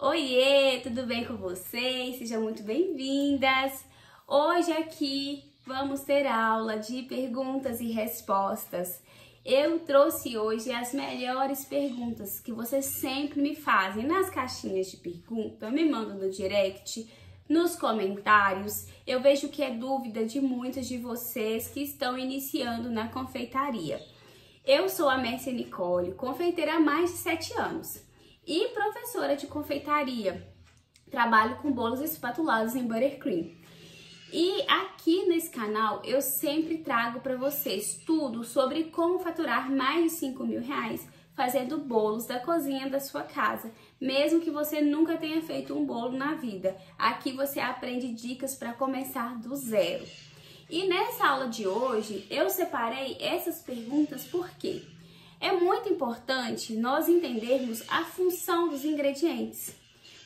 Oiê, tudo bem com vocês? Sejam muito bem-vindas! Hoje aqui vamos ter aula de perguntas e respostas. Eu trouxe hoje as melhores perguntas que vocês sempre me fazem nas caixinhas de pergunta, me mandam no direct, nos comentários. Eu vejo que é dúvida de muitos de vocês que estão iniciando na confeitaria. Eu sou a Mércia Nicole, confeiteira há mais de 7 anos e professora de confeitaria. Trabalho com bolos espatulados em buttercream. E aqui nesse canal eu sempre trago para vocês tudo sobre como faturar mais de 5 mil reais fazendo bolos da cozinha da sua casa, mesmo que você nunca tenha feito um bolo na vida. Aqui você aprende dicas para começar do zero. E nessa aula de hoje eu separei essas perguntas porque é muito importante nós entendermos a função dos ingredientes.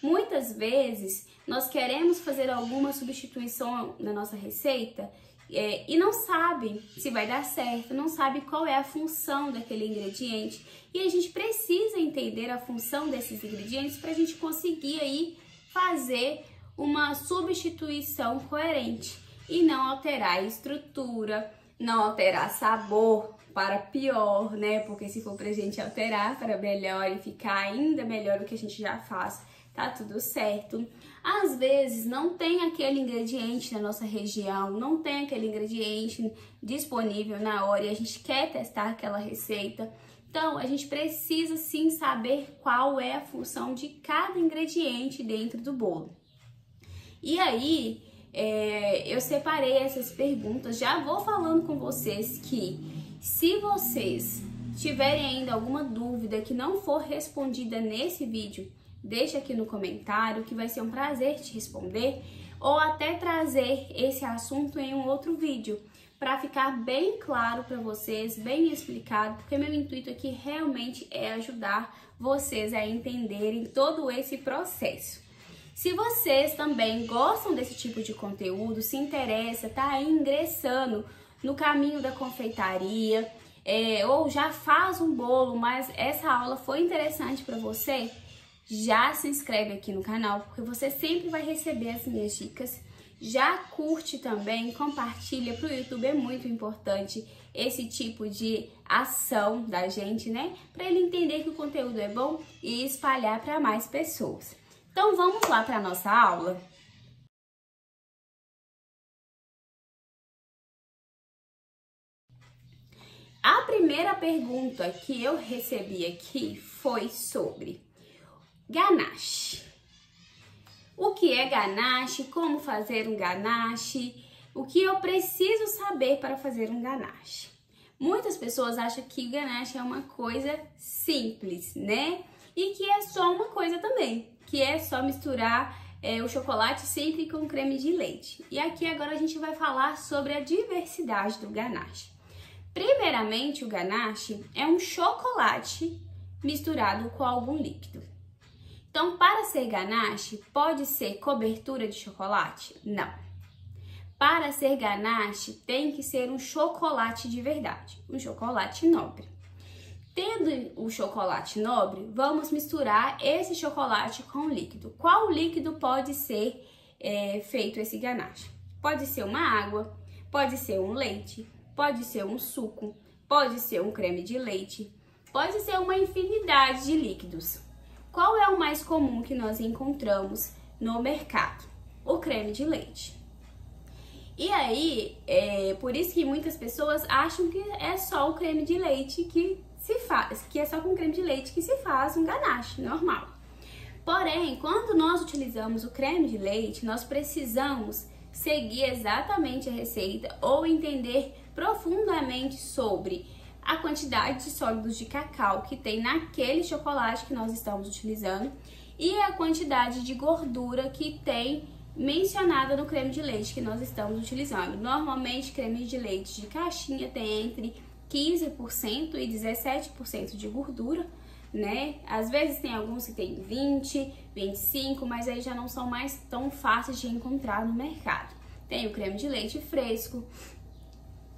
Muitas vezes nós queremos fazer alguma substituição na nossa receita e não sabe se vai dar certo, não sabe qual é a função daquele ingrediente. E a gente precisa entender a função desses ingredientes para a gente conseguir aí fazer uma substituição coerente e não alterar a estrutura, não alterar sabor para pior, né? Porque se for pra gente alterar para melhor e ficar ainda melhor o que a gente já faz, tá tudo certo. Às vezes não tem aquele ingrediente na nossa região, não tem aquele ingrediente disponível na hora e a gente quer testar aquela receita. Então, a gente precisa sim saber qual é a função de cada ingrediente dentro do bolo. E aí, eu separei essas perguntas, já vou falando com vocês que se vocês tiverem ainda alguma dúvida que não for respondida nesse vídeo, deixa aqui no comentário que vai ser um prazer te responder ou até trazer esse assunto em um outro vídeo para ficar bem claro para vocês, bem explicado, porque meu intuito aqui realmente é ajudar vocês a entenderem todo esse processo. Se vocês também gostam desse tipo de conteúdo, se interessa, tá aí ingressando no caminho da confeitaria, ou já faz um bolo, mas essa aula foi interessante para você, já se inscreve aqui no canal, porque você sempre vai receber as minhas dicas. Já curte também, compartilha, para o YouTube é muito importante esse tipo de ação da gente, né? Para ele entender que o conteúdo é bom e espalhar para mais pessoas. Então vamos lá para a nossa aula? A primeira pergunta que eu recebi aqui foi sobre ganache. O que é ganache? Como fazer um ganache? O que eu preciso saber para fazer um ganache? Muitas pessoas acham que ganache é uma coisa simples, né? E que é só uma coisa também, que é só misturar o chocolate sempre com creme de leite. E aqui agora a gente vai falar sobre a diversidade do ganache. Primeiramente, o ganache é um chocolate misturado com algum líquido. Então, para ser ganache, pode ser cobertura de chocolate? Não. Para ser ganache, tem que ser um chocolate de verdade, um chocolate nobre. Tendo o chocolate nobre, vamos misturar esse chocolate com o líquido. Qual líquido pode ser feito esse ganache? Pode ser uma água, pode ser um leite, pode ser um suco, pode ser um creme de leite, pode ser uma infinidade de líquidos. Qual é o mais comum que nós encontramos no mercado? O creme de leite. E aí, por isso que muitas pessoas acham que é só o creme de leite que se faz, que é só com creme de leite que se faz um ganache normal. Porém, quando nós utilizamos o creme de leite, nós precisamos seguir exatamente a receita ou entender profundamente sobre a quantidade de sólidos de cacau que tem naquele chocolate que nós estamos utilizando e a quantidade de gordura que tem mencionada no creme de leite que nós estamos utilizando. Normalmente, creme de leite de caixinha tem entre 15% e 17% de gordura, né? Às vezes tem alguns que tem 20, 25, mas aí já não são mais tão fáceis de encontrar no mercado. Tem o creme de leite fresco.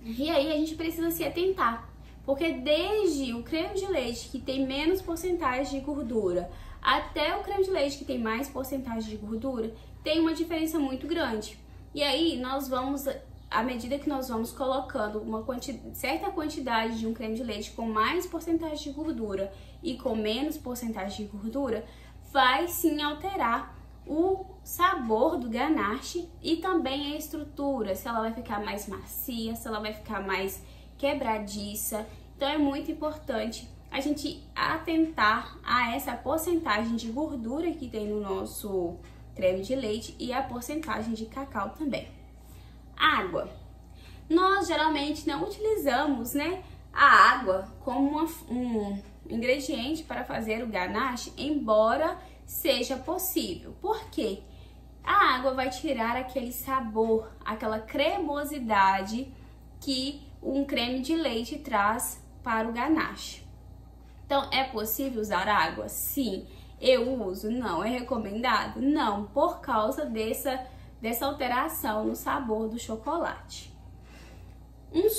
E aí a gente precisa se atentar, porque desde o creme de leite que tem menos porcentagem de gordura até o creme de leite, que tem mais porcentagem de gordura, tem uma diferença muito grande. E aí, nós vamos, à medida que nós vamos colocando uma certa quantidade de um creme de leite com mais porcentagem de gordura e com menos porcentagem de gordura, vai sim alterar o sabor do ganache e também a estrutura, se ela vai ficar mais macia, se ela vai ficar mais quebradiça. Então é muito importante a gente atentar a essa porcentagem de gordura que tem no nosso creme de leite e a porcentagem de cacau também. Água. Nós geralmente não utilizamos, né, a água como um ingrediente para fazer o ganache, embora seja possível. Por quê? A água vai tirar aquele sabor, aquela cremosidade que um creme de leite traz para o ganache. Então, é possível usar água? Sim. Eu uso? Não. É recomendado? Não, por causa dessa alteração no sabor do chocolate. Um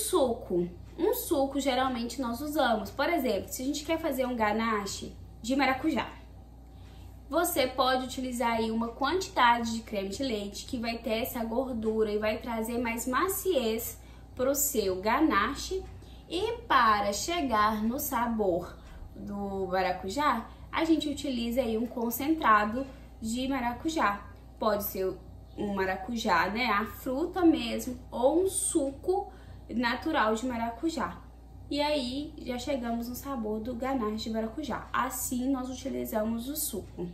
suco geralmente nós usamos. Por exemplo, se a gente quer fazer um ganache de maracujá, você pode utilizar aí uma quantidade de creme de leite que vai ter essa gordura e vai trazer mais maciez para o seu ganache. E para chegar no sabor do maracujá, a gente utiliza aí um concentrado de maracujá. Pode ser um maracujá, né, a fruta mesmo, ou um suco natural de maracujá. E aí já chegamos no sabor do ganache de maracujá. Assim nós utilizamos o suco.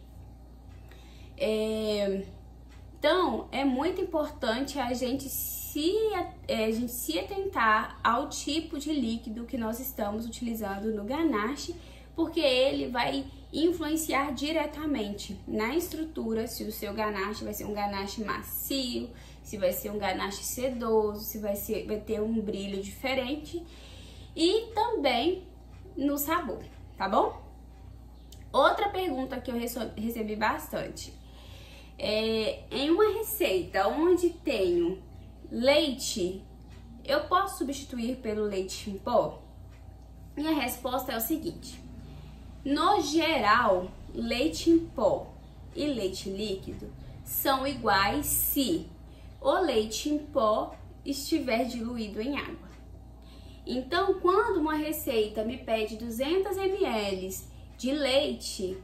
Então é muito importante a gente se atentar ao tipo de líquido que nós estamos utilizando no ganache, porque ele vai influenciar diretamente na estrutura, se o seu ganache vai ser um ganache macio, se vai ser um ganache sedoso, se vai ter um brilho diferente, e também no sabor, tá bom? Outra pergunta que eu recebi bastante em uma receita onde tenho leite, eu posso substituir pelo leite em pó? Minha resposta é o seguinte: no geral, leite em pó e leite líquido são iguais se o leite em pó estiver diluído em água. Então, quando uma receita me pede 200 ml de leite,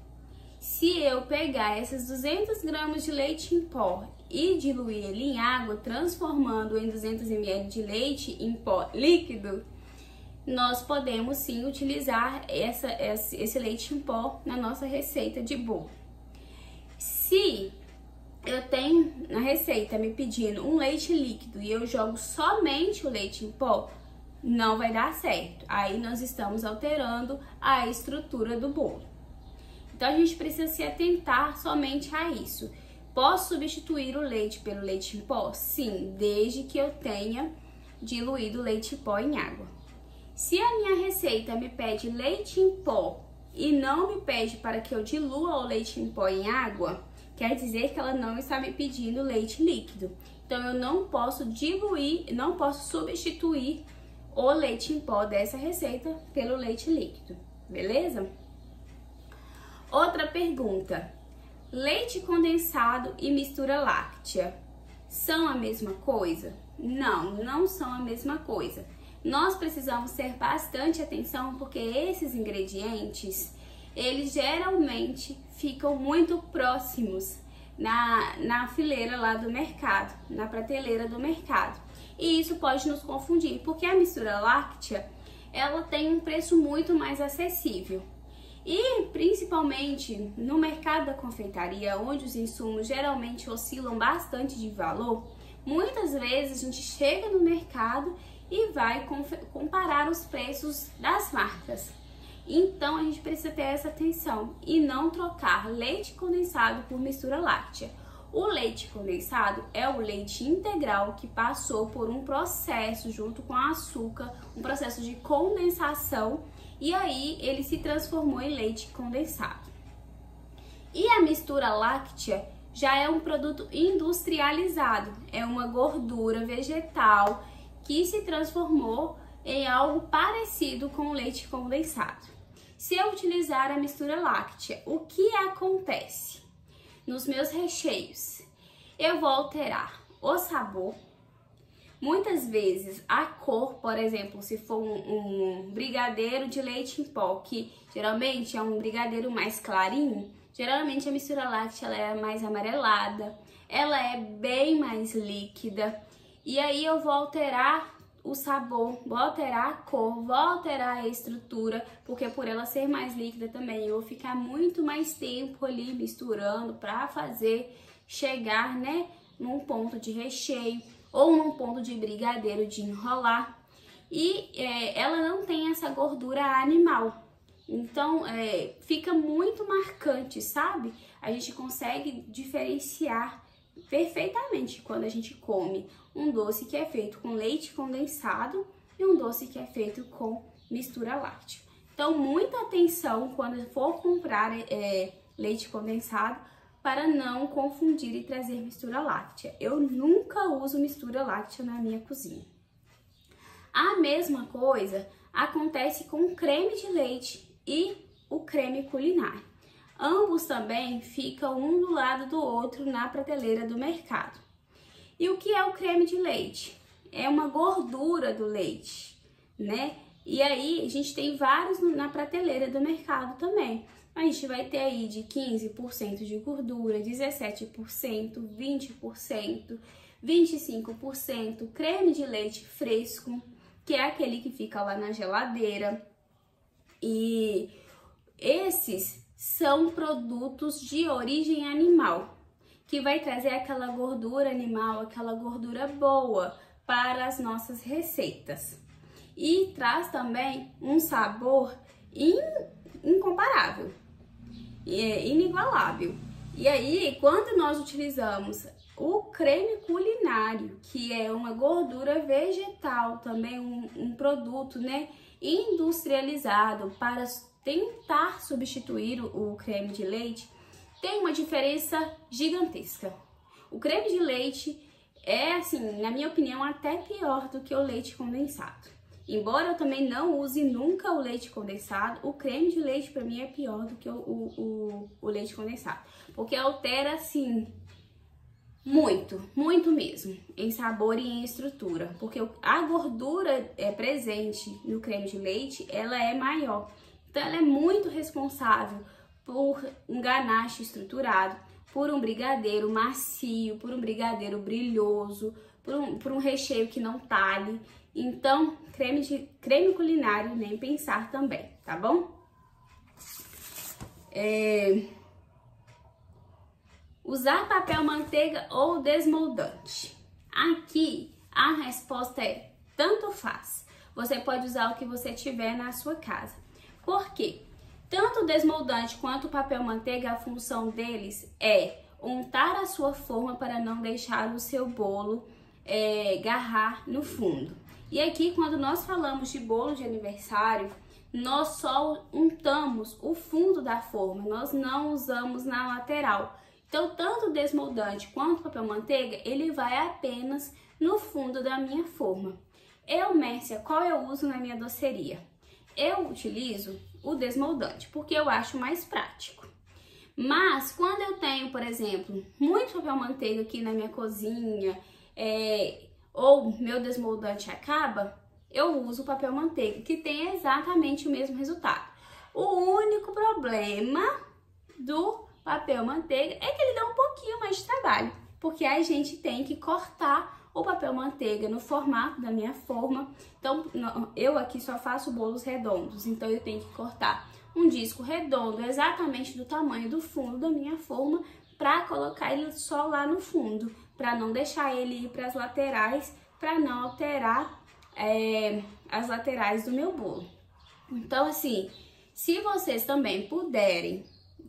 se eu pegar essas 200 gramas de leite em pó e diluir ele em água, transformando em 200 ml de leite em pó líquido, nós podemos sim utilizar esse leite em pó na nossa receita de bolo. Se eu tenho na receita me pedindo um leite líquido e eu jogo somente o leite em pó, não vai dar certo. Aí nós estamos alterando a estrutura do bolo. Então a gente precisa se atentar somente a isso. Posso substituir o leite pelo leite em pó? Sim, desde que eu tenha diluído o leite em pó em água. Se a minha receita me pede leite em pó e não me pede para que eu dilua o leite em pó em água, quer dizer que ela não está me pedindo leite líquido. Então eu não posso diluir, não posso substituir o leite em pó dessa receita pelo leite líquido, beleza? Outra pergunta: leite condensado e mistura láctea são a mesma coisa? Não, não são a mesma coisa. Nós precisamos ter bastante atenção porque esses ingredientes, eles geralmente ficam muito próximos na fileira lá do mercado, na prateleira do mercado. E isso pode nos confundir, porque a mistura láctea, ela tem um preço muito mais acessível. E principalmente no mercado da confeitaria, onde os insumos geralmente oscilam bastante de valor, muitas vezes a gente chega no mercado e vai comparar os preços das marcas. Então a gente precisa ter essa atenção e não trocar leite condensado por mistura láctea. O leite condensado é o leite integral que passou por um processo junto com açúcar, um processo de condensação, e aí ele se transformou em leite condensado. E a mistura láctea já é um produto industrializado, é uma gordura vegetal que se transformou em algo parecido com o leite condensado. Se eu utilizar a mistura láctea, o que acontece? Nos meus recheios, eu vou alterar o sabor, muitas vezes a cor, por exemplo, se for um brigadeiro de leite em pó, que geralmente é um brigadeiro mais clarinho, geralmente a mistura láctea ela é mais amarelada, ela é bem mais líquida, e aí eu vou alterar o sabor, vou alterar a cor, vou alterar a estrutura, porque por ela ser mais líquida também, eu vou ficar muito mais tempo ali misturando para fazer chegar, né, num ponto de recheio ou num ponto de brigadeiro de enrolar. E ela não tem essa gordura animal, então fica muito marcante, sabe? A gente consegue diferenciar perfeitamente quando a gente come um doce que é feito com leite condensado e um doce que é feito com mistura láctea. Então, muita atenção quando for comprar leite condensado para não confundir e trazer mistura láctea. Eu nunca uso mistura láctea na minha cozinha. A mesma coisa acontece com o creme de leite e o creme culinário. Ambos também ficam um do lado do outro na prateleira do mercado. E o que é o creme de leite? É uma gordura do leite, né? E aí a gente tem vários na prateleira do mercado também. A gente vai ter aí de 15% de gordura, 17%, 20%, 25%, creme de leite fresco, que é aquele que fica lá na geladeira. E esses são produtos de origem animal, que vai trazer aquela gordura animal, aquela gordura boa para as nossas receitas. E traz também um sabor incomparável, inigualável. E aí, quando nós utilizamos o creme culinário, que é uma gordura vegetal, também um produto, né, industrializado para tentar substituir o creme de leite, tem uma diferença gigantesca. O creme de leite é, assim, na minha opinião, até pior do que o leite condensado. Embora eu também não use nunca o leite condensado, o creme de leite para mim é pior do que o leite condensado. Porque altera, assim, muito mesmo, em sabor e em estrutura. Porque a gordura presente no creme de leite, ela é maior. Então, ela é muito responsável por um ganache estruturado, por um brigadeiro macio, por um brigadeiro brilhoso, por um recheio que não talhe. Então, creme culinário, nem pensar também, tá bom? Usar papel manteiga ou desmoldante? Aqui, a resposta é tanto faz. Você pode usar o que você tiver na sua casa. Por quê? Tanto o desmoldante quanto o papel manteiga, a função deles é untar a sua forma para não deixar o seu bolo garrar no fundo. E aqui, quando nós falamos de bolo de aniversário, nós só untamos o fundo da forma, nós não usamos na lateral. Então, tanto o desmoldante quanto o papel manteiga, ele vai apenas no fundo da minha forma. Mércia, qual eu uso na minha doceria? Eu utilizo o desmoldante, porque eu acho mais prático. Mas, quando eu tenho, por exemplo, muito papel manteiga aqui na minha cozinha, ou meu desmoldante acaba, eu uso o papel manteiga, que tem exatamente o mesmo resultado. O único problema do papel manteiga é que ele dá um pouquinho mais de trabalho, porque a gente tem que cortar o papel manteiga no formato da minha forma. Então, eu aqui só faço bolos redondos, então eu tenho que cortar um disco redondo exatamente do tamanho do fundo da minha forma para colocar ele só lá no fundo, para não deixar ele ir para as laterais, para não alterar as laterais do meu bolo. Então, assim, se vocês também puderem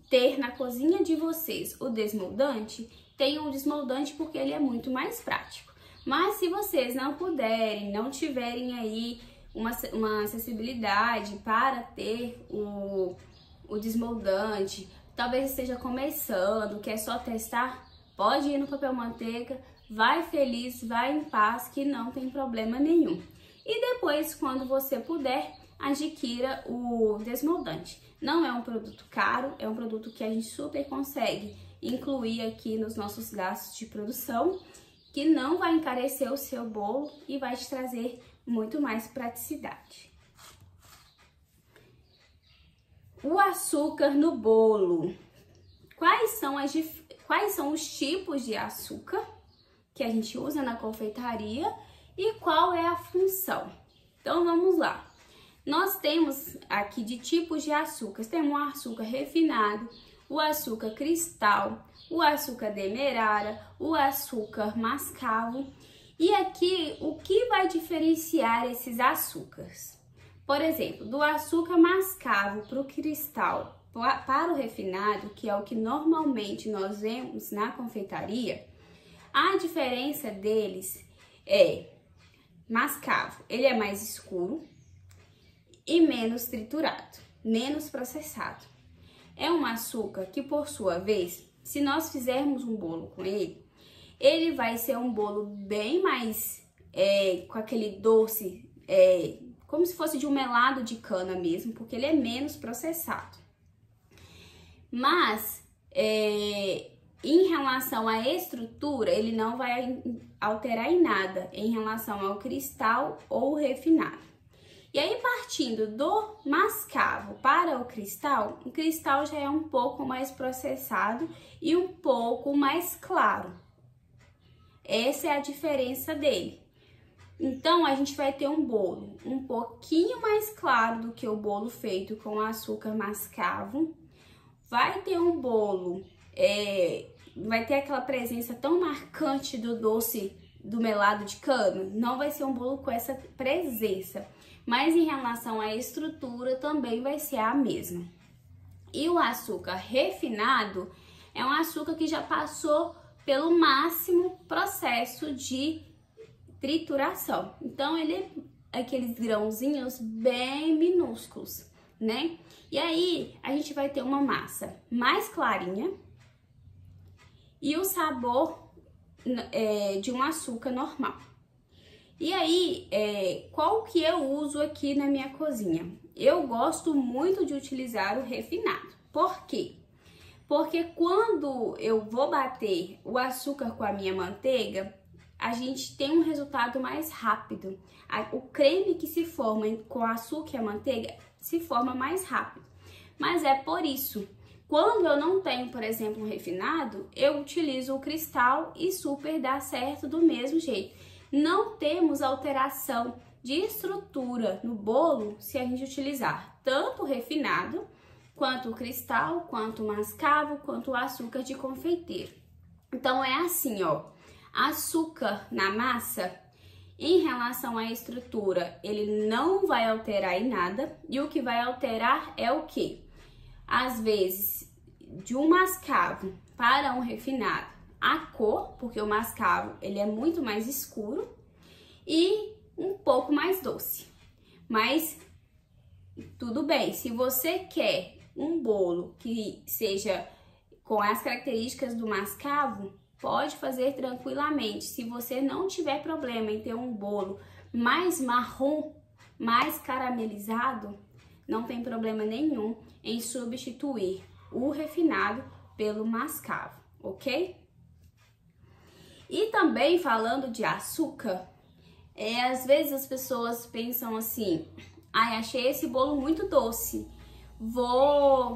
ter na cozinha de vocês o desmoldante, tenham o desmoldante porque ele é muito mais prático. Mas se vocês não puderem, não tiverem aí uma acessibilidade para ter o desmoldante, talvez esteja começando, quer só testar, pode ir no papel manteiga, vai feliz, vai em paz, que não tem problema nenhum. E depois, quando você puder, adquira o desmoldante. Não é um produto caro, é um produto que a gente super consegue incluir aqui nos nossos gastos de produção, que não vai encarecer o seu bolo e vai te trazer muito mais praticidade. O açúcar no bolo. Quais são os tipos de açúcar que a gente usa na confeitaria e qual é a função? Então vamos lá. Nós temos aqui de tipos de açúcar. Temos o açúcar refinado, o açúcar cristal, o açúcar demerara, o açúcar mascavo. E aqui, o que vai diferenciar esses açúcares? Por exemplo, do açúcar mascavo para o cristal, para o refinado, que é o que normalmente nós vemos na confeitaria, a diferença deles é mascavo, ele é mais escuro e menos triturado, menos processado. É um açúcar que, por sua vez, se nós fizermos um bolo com ele, ele vai ser um bolo bem mais com aquele doce, como se fosse de um melado de cana mesmo, porque ele é menos processado. Mas, em relação à estrutura, ele não vai alterar em nada em relação ao cristal ou refinado. E aí, partindo do mascavo para o cristal já é um pouco mais processado e um pouco mais claro. Essa é a diferença dele. Então, a gente vai ter um bolo um pouquinho mais claro do que o bolo feito com açúcar mascavo. Vai ter um bolo, vai ter aquela presença tão marcante do doce do melado de cana. Não vai ser um bolo com essa presença. Mas em relação à estrutura também vai ser a mesma. E o açúcar refinado é um açúcar que já passou pelo máximo processo de trituração. Então ele é aqueles grãozinhos bem minúsculos, né? E aí a gente vai ter uma massa mais clarinha e o sabor de um açúcar normal. E aí, qual que eu uso aqui na minha cozinha? Eu gosto muito de utilizar o refinado. Por quê? Porque quando eu vou bater o açúcar com a minha manteiga, a gente tem um resultado mais rápido. O creme que se forma com o açúcar e a manteiga se forma mais rápido. Mas é por isso, quando eu não tenho, por exemplo, um refinado, eu utilizo o cristal e super dá certo do mesmo jeito. Não temos alteração de estrutura no bolo se a gente utilizar tanto o refinado, quanto o cristal, quanto o mascavo, quanto o açúcar de confeiteiro. Então é assim, ó, açúcar na massa, em relação à estrutura, ele não vai alterar em nada, e o que vai alterar é o quê? Às vezes, de um mascavo para um refinado, a cor, porque o mascavo ele é muito mais escuro e um pouco mais doce. Mas tudo bem, se você quer um bolo que seja com as características do mascavo, pode fazer tranquilamente. Se você não tiver problema em ter um bolo mais marrom, mais caramelizado, não tem problema nenhum em substituir o refinado pelo mascavo, ok? E também falando de açúcar, às vezes as pessoas pensam assim, achei esse bolo muito doce,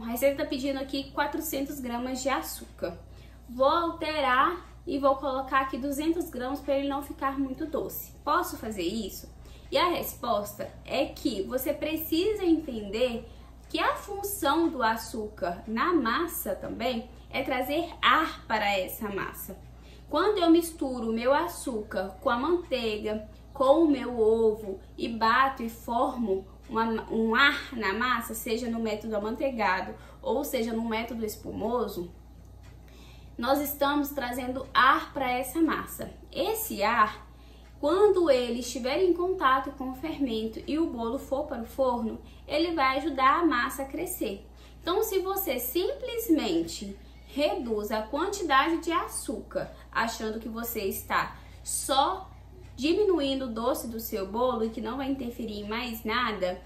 a receita tá pedindo aqui 400 gramas de açúcar, vou alterar e vou colocar aqui 200 gramas para ele não ficar muito doce. Posso fazer isso? E a resposta é que você precisa entender que a função do açúcar na massa também é trazer ar para essa massa. Quando eu misturo o meu açúcar com a manteiga, com o meu ovo e bato e formo um ar na massa, seja no método amanteigado ou seja no método espumoso, nós estamos trazendo ar para essa massa. Esse ar, quando ele estiver em contato com o fermento e o bolo for para o forno, ele vai ajudar a massa a crescer. Então, se você simplesmente reduz a quantidade de açúcar, achando que você está só diminuindo o doce do seu bolo e que não vai interferir em mais nada,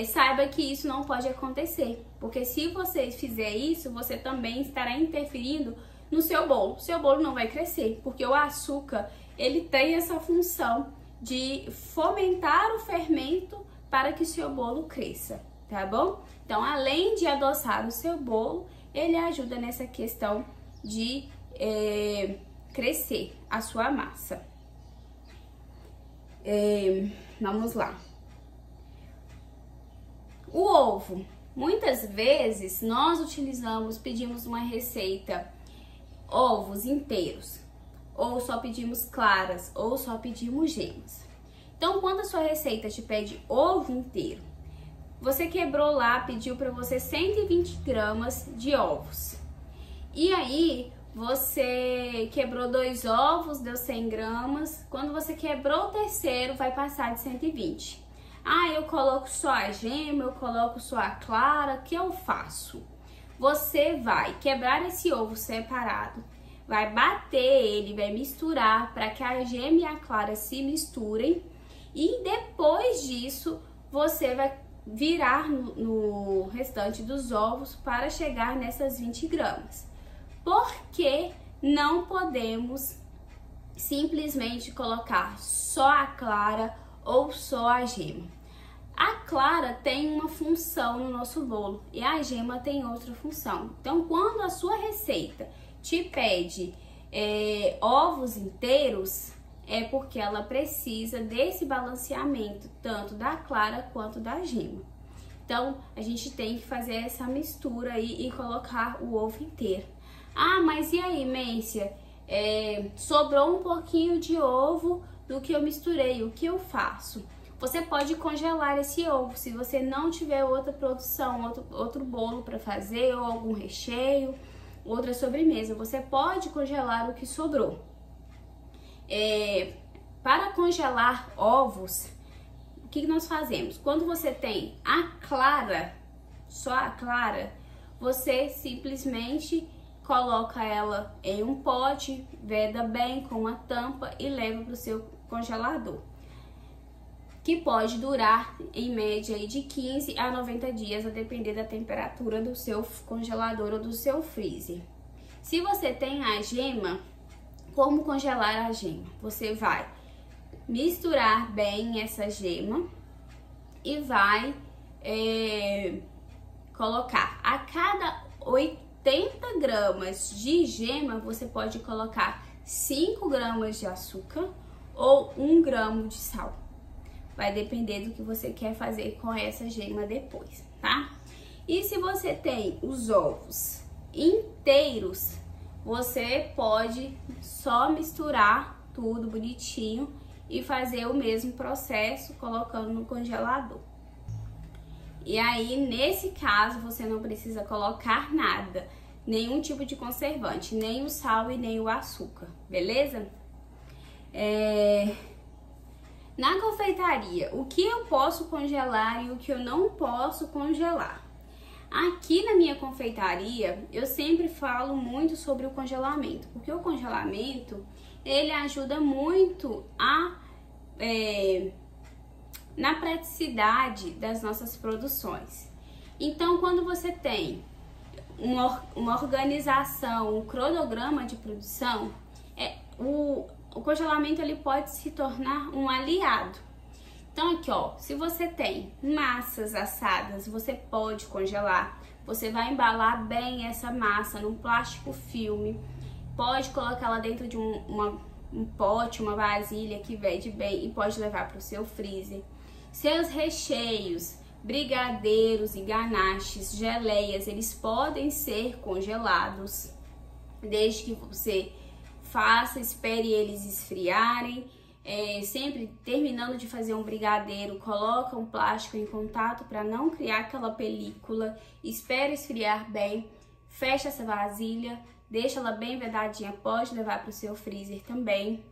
saiba que isso não pode acontecer, porque se você fizer isso, você também estará interferindo no seu bolo. O seu bolo não vai crescer, porque o açúcar, ele tem essa função de fomentar o fermento para que o seu bolo cresça, tá bom? Então, além de adoçar o seu bolo, ele ajuda nessa questão de crescer a sua massa. Vamos lá. O ovo. Muitas vezes nós pedimos uma receita ovos inteiros, ou só pedimos claras, ou só pedimos gemas. Então, quando a sua receita te pede ovo inteiro, você quebrou lá, pediu para você 120 gramas de ovos. E aí, você quebrou 2 ovos, deu 100 gramas. Quando você quebrou o terceiro, vai passar de 120. Ah, eu coloco só a gema, eu coloco só a clara, o que eu faço? Você vai quebrar esse ovo separado, vai bater ele, vai misturar para que a gema e a clara se misturem. E depois disso, você vai virar no restante dos ovos para chegar nessas 20 gramas. Porque não podemos simplesmente colocar só a clara ou só a gema. A clara tem uma função no nosso bolo e a gema tem outra função. Então, quando a sua receita te pede ovos inteiros, é porque ela precisa desse balanceamento, tanto da clara quanto da gema. Então, a gente tem que fazer essa mistura aí e colocar o ovo inteiro. Ah, mas e aí, Mência? Sobrou um pouquinho de ovo do que eu misturei, o que eu faço? Você pode congelar esse ovo, se você não tiver outra produção, outro bolo para fazer, ou algum recheio, outra sobremesa, você pode congelar o que sobrou. Para congelar ovos, o que nós fazemos? Quando você tem a clara, só a clara, você simplesmente coloca ela em um pote, veda bem com uma tampa e leva para o seu congelador, que pode durar em média aí de 15 a 90 dias, a depender da temperatura do seu congelador ou do seu freezer. Se você tem a gema, como congelar a gema? Você vai misturar bem essa gema e vai colocar a cada 80 gramas de gema, você pode colocar 5 gramas de açúcar ou 1 grama de sal. Vai depender do que você quer fazer com essa gema depois, tá? E se você tem os ovos inteiros, você pode só misturar tudo bonitinho e fazer o mesmo processo colocando no congelador. E aí, nesse caso, você não precisa colocar nada, nenhum tipo de conservante, nem o sal e nem o açúcar, beleza? Na confeitaria, o que eu posso congelar e o que eu não posso congelar? Aqui na minha confeitaria, eu sempre falo muito sobre o congelamento, porque o congelamento, ele ajuda muito na praticidade das nossas produções. Então, quando você tem uma organização, um cronograma de produção, o congelamento ele pode se tornar um aliado. Então aqui, ó, se você tem massas assadas, você pode congelar. Você vai embalar bem essa massa num plástico filme, pode colocá-la dentro de um pote, uma vasilha que vede bem e pode levar para o seu freezer. Seus recheios, brigadeiros e ganaches, geleias, eles podem ser congelados, desde que você faça, espere eles esfriarem. Sempre terminando de fazer um brigadeiro, coloca um plástico em contato para não criar aquela película, espera esfriar bem, fecha essa vasilha, deixa ela bem vedadinha, pode levar para o seu freezer também.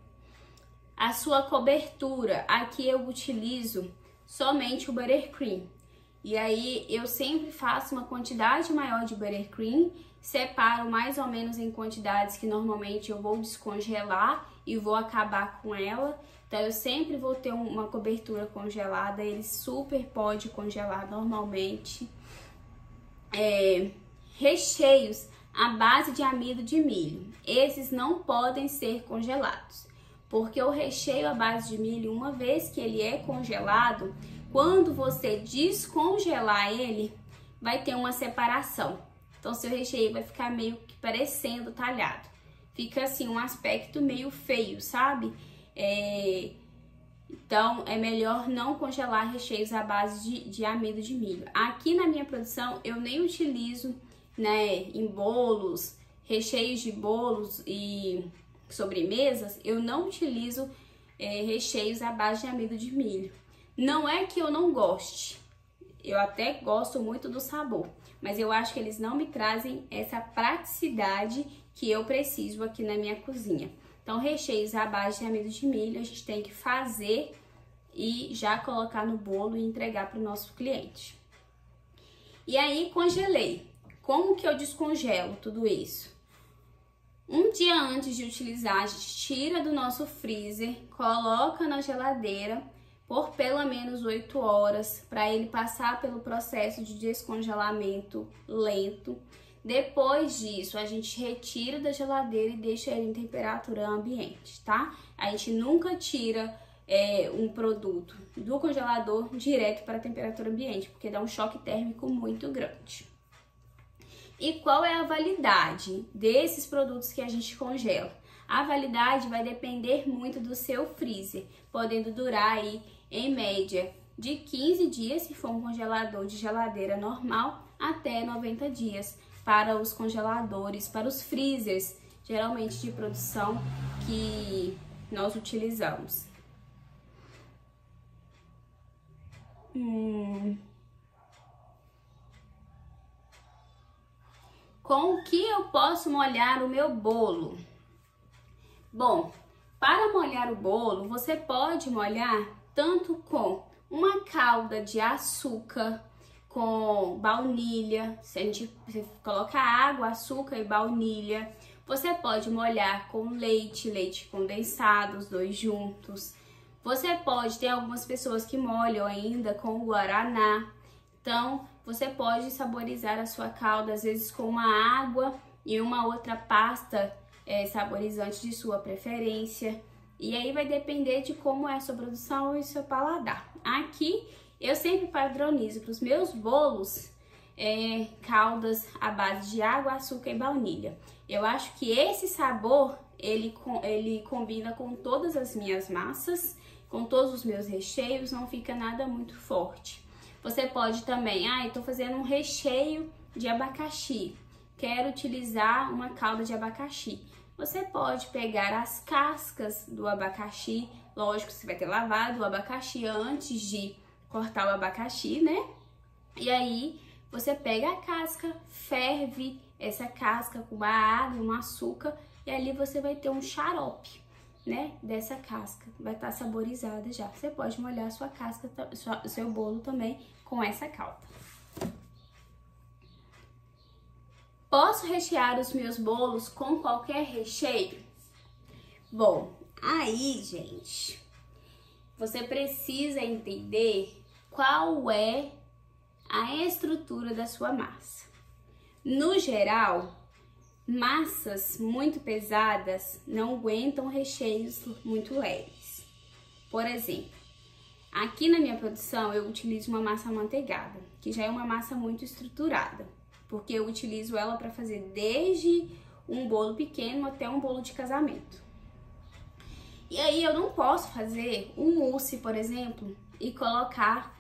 A sua cobertura, aqui eu utilizo somente o buttercream. E aí eu sempre faço uma quantidade maior de buttercream, separo mais ou menos em quantidades que normalmente eu vou descongelar e vou acabar com ela. Então eu sempre vou ter uma cobertura congelada, ele super pode congelar normalmente. Recheios à base de amido de milho, esses não podem ser congelados, porque o recheio à base de milho, uma vez que ele é congelado, quando você descongelar ele, vai ter uma separação. Então seu recheio vai ficar meio que parecendo talhado. Fica assim um aspecto meio feio, sabe? Então é melhor não congelar recheios à base de amido de milho. Aqui na minha produção eu nem utilizo, né, em bolos, recheios de bolos e sobremesas, eu não utilizo recheios à base de amido de milho. Não é que eu não goste, eu até gosto muito do sabor, mas eu acho que eles não me trazem essa praticidade que eu preciso aqui na minha cozinha. Então, recheios à base de amido de milho a gente tem que fazer e já colocar no bolo e entregar para o nosso cliente. E aí, congelei. Como que eu descongelo tudo isso? Um dia antes de utilizar, a gente tira do nosso freezer, coloca na geladeira por pelo menos 8 horas, para ele passar pelo processo de descongelamento lento. Depois disso, a gente retira da geladeira e deixa ele em temperatura ambiente, tá? A gente nunca tira um produto do congelador direto para a temperatura ambiente, porque dá um choque térmico muito grande. E qual é a validade desses produtos que a gente congela? A validade vai depender muito do seu freezer, podendo durar aí, em média, de 15 dias, se for um congelador de geladeira normal, até 90 dias para os congeladores, para os freezers, geralmente de produção que nós utilizamos. Com o que eu posso molhar o meu bolo? Bom, para molhar o bolo, você pode molhar tanto com uma calda de açúcar, com baunilha, você coloca água, açúcar e baunilha. Você pode molhar com leite condensado, os dois juntos. Você pode, tem algumas pessoas que molham ainda com guaraná. Então, você pode saborizar a sua calda, às vezes com uma água e uma outra pasta saborizante de sua preferência. E aí vai depender de como é a sua produção e seu paladar. Aqui, eu sempre padronizo para os meus bolos caldas à base de água, açúcar e baunilha. Eu acho que esse sabor, ele combina com todas as minhas massas, com todos os meus recheios, não fica nada muito forte. Você pode também, eu tô fazendo um recheio de abacaxi, quero utilizar uma calda de abacaxi. Você pode pegar as cascas do abacaxi, lógico, você vai ter lavado o abacaxi antes de cortar o abacaxi, né? E aí, você pega a casca, ferve essa casca com uma água, um açúcar, e ali você vai ter um xarope, né, dessa casca, vai estar saborizada já. Você pode molhar a sua casca, o seu bolo também com essa calda. Posso rechear os meus bolos com qualquer recheio? Bom, aí, gente, você precisa entender qual é a estrutura da sua massa. No geral, massas muito pesadas não aguentam recheios muito leves. Por exemplo, aqui na minha produção eu utilizo uma massa amanteigada, que já é uma massa muito estruturada, porque eu utilizo ela para fazer desde um bolo pequeno até um bolo de casamento. E aí eu não posso fazer um mousse, por exemplo, e colocar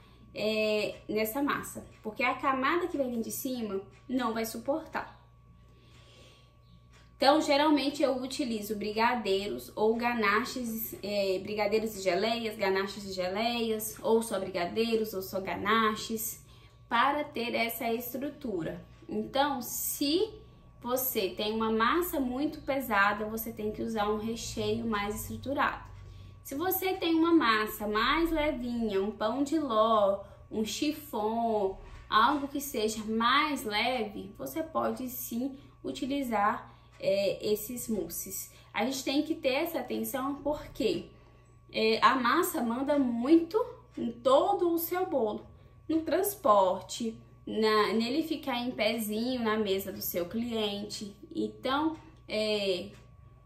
nessa massa, porque a camada que vai vir de cima não vai suportar. Então, geralmente eu utilizo brigadeiros ou ganaches, brigadeiros e geleias, ganaches e geleias, ou só brigadeiros ou só ganaches, para ter essa estrutura. Então, se você tem uma massa muito pesada, você tem que usar um recheio mais estruturado. Se você tem uma massa mais levinha, um pão de ló, um chiffon, algo que seja mais leve, você pode sim utilizar esses mousses. A gente tem que ter essa atenção porque a massa manda muito em todo o seu bolo, no transporte, nele ficar em pezinho na mesa do seu cliente. Então,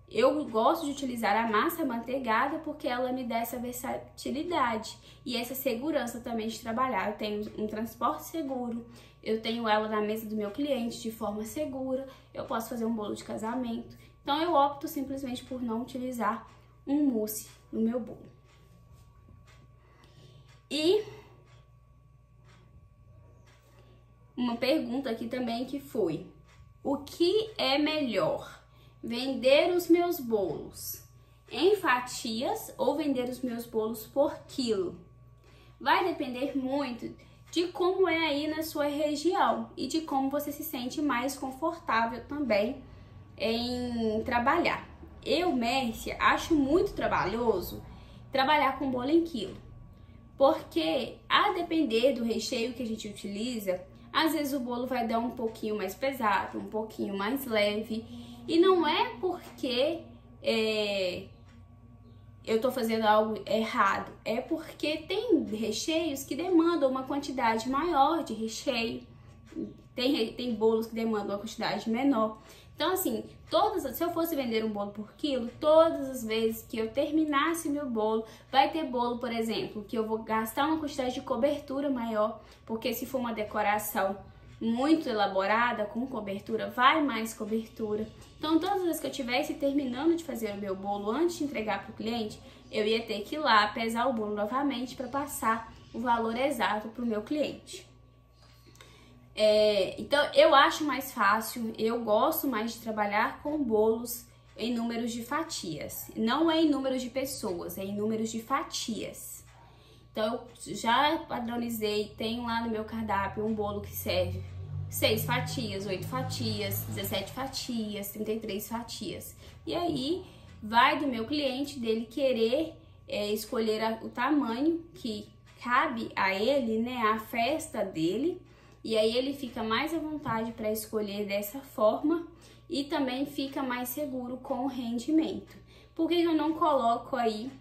eu gosto de utilizar a massa amanteigada porque ela me dá essa versatilidade e essa segurança também de trabalhar. Eu tenho um transporte seguro, eu tenho ela na mesa do meu cliente de forma segura, eu posso fazer um bolo de casamento. Então eu opto simplesmente por não utilizar um mousse no meu bolo. E uma pergunta aqui também que foi: o que é melhor? Vender os meus bolos em fatias ou vender os meus bolos por quilo? Vai depender muito de como é aí na sua região e de como você se sente mais confortável também em trabalhar. Eu, Mércia, acho muito trabalhoso trabalhar com bolo em quilo, porque a depender do recheio que a gente utiliza, às vezes o bolo vai dar um pouquinho mais pesado, um pouquinho mais leve. E não é porque eu tô fazendo algo errado, é porque tem recheios que demandam uma quantidade maior de recheio, tem bolos que demandam uma quantidade menor. Então, assim, se eu fosse vender um bolo por quilo, todas as vezes que eu terminasse meu bolo, vai ter bolo, por exemplo, que eu vou gastar uma quantidade de cobertura maior, porque se for uma decoração muito elaborada, com cobertura, vai mais cobertura. Então, todas as vezes que eu estivesse terminando de fazer o meu bolo antes de entregar para o cliente, eu ia ter que ir lá pesar o bolo novamente para passar o valor exato para o meu cliente. Então, eu acho mais fácil, eu gosto mais de trabalhar com bolos em números de fatias. Não é em números de pessoas, é em números de fatias. Então, eu já padronizei, tenho lá no meu cardápio um bolo que serve 6 fatias, 8 fatias, 17 fatias, 33 fatias. E aí, vai do meu cliente, dele querer escolher o tamanho que cabe a ele, né, a festa dele. E aí ele fica mais à vontade para escolher dessa forma e também fica mais seguro com o rendimento. Por que eu não coloco aí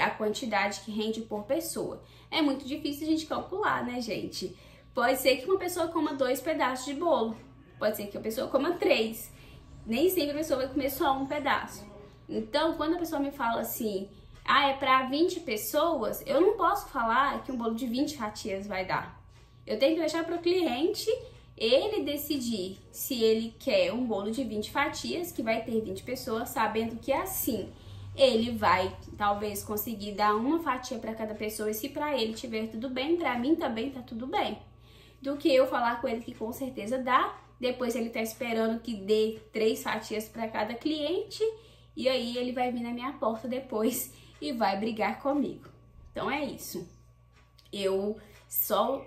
a quantidade que rende por pessoa? É muito difícil a gente calcular, né, gente? Pode ser que uma pessoa coma 2 pedaços de bolo, pode ser que a pessoa coma 3. Nem sempre a pessoa vai comer só um pedaço. Então, quando a pessoa me fala assim, é para 20 pessoas, eu não posso falar que um bolo de 20 fatias vai dar. Eu tenho que deixar para o cliente ele decidir se ele quer um bolo de 20 fatias, que vai ter 20 pessoas, sabendo que assim ele vai talvez conseguir dar uma fatia para cada pessoa, e se para ele tiver tudo bem, para mim também tá tudo bem. Do que eu falar com ele que com certeza dá, depois ele tá esperando que dê 3 fatias para cada cliente, e aí ele vai vir na minha porta depois e vai brigar comigo. Então é isso. Eu só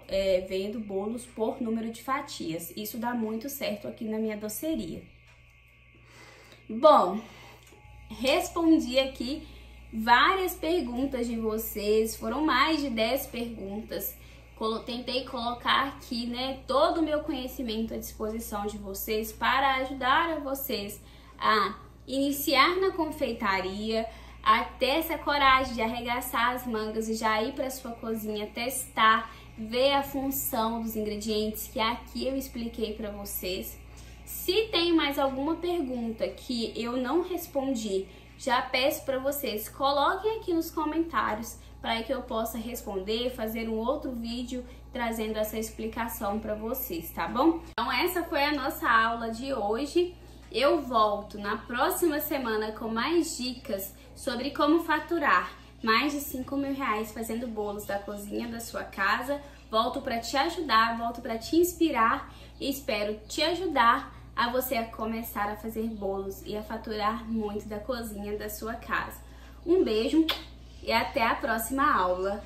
vendo bolos por número de fatias. Isso dá muito certo aqui na minha doceria. Bom, respondi aqui várias perguntas de vocês, foram mais de 10 perguntas. Tentei colocar aqui, né, todo o meu conhecimento à disposição de vocês para ajudar a vocês a iniciar na confeitaria, a ter essa coragem de arregaçar as mangas e já ir para sua cozinha, testar, ver a função dos ingredientes que aqui eu expliquei para vocês. Se tem mais alguma pergunta que eu não respondi, já peço para vocês, coloquem aqui nos comentários para que eu possa responder, fazer um outro vídeo trazendo essa explicação para vocês, tá bom? Então essa foi a nossa aula de hoje. Eu volto na próxima semana com mais dicas sobre como faturar mais de R$5.000 fazendo bolos da cozinha da sua casa. Volto para te ajudar, volto para te inspirar e espero te ajudar a você a começar a fazer bolos e a faturar muito da cozinha da sua casa. Um beijo e até a próxima aula.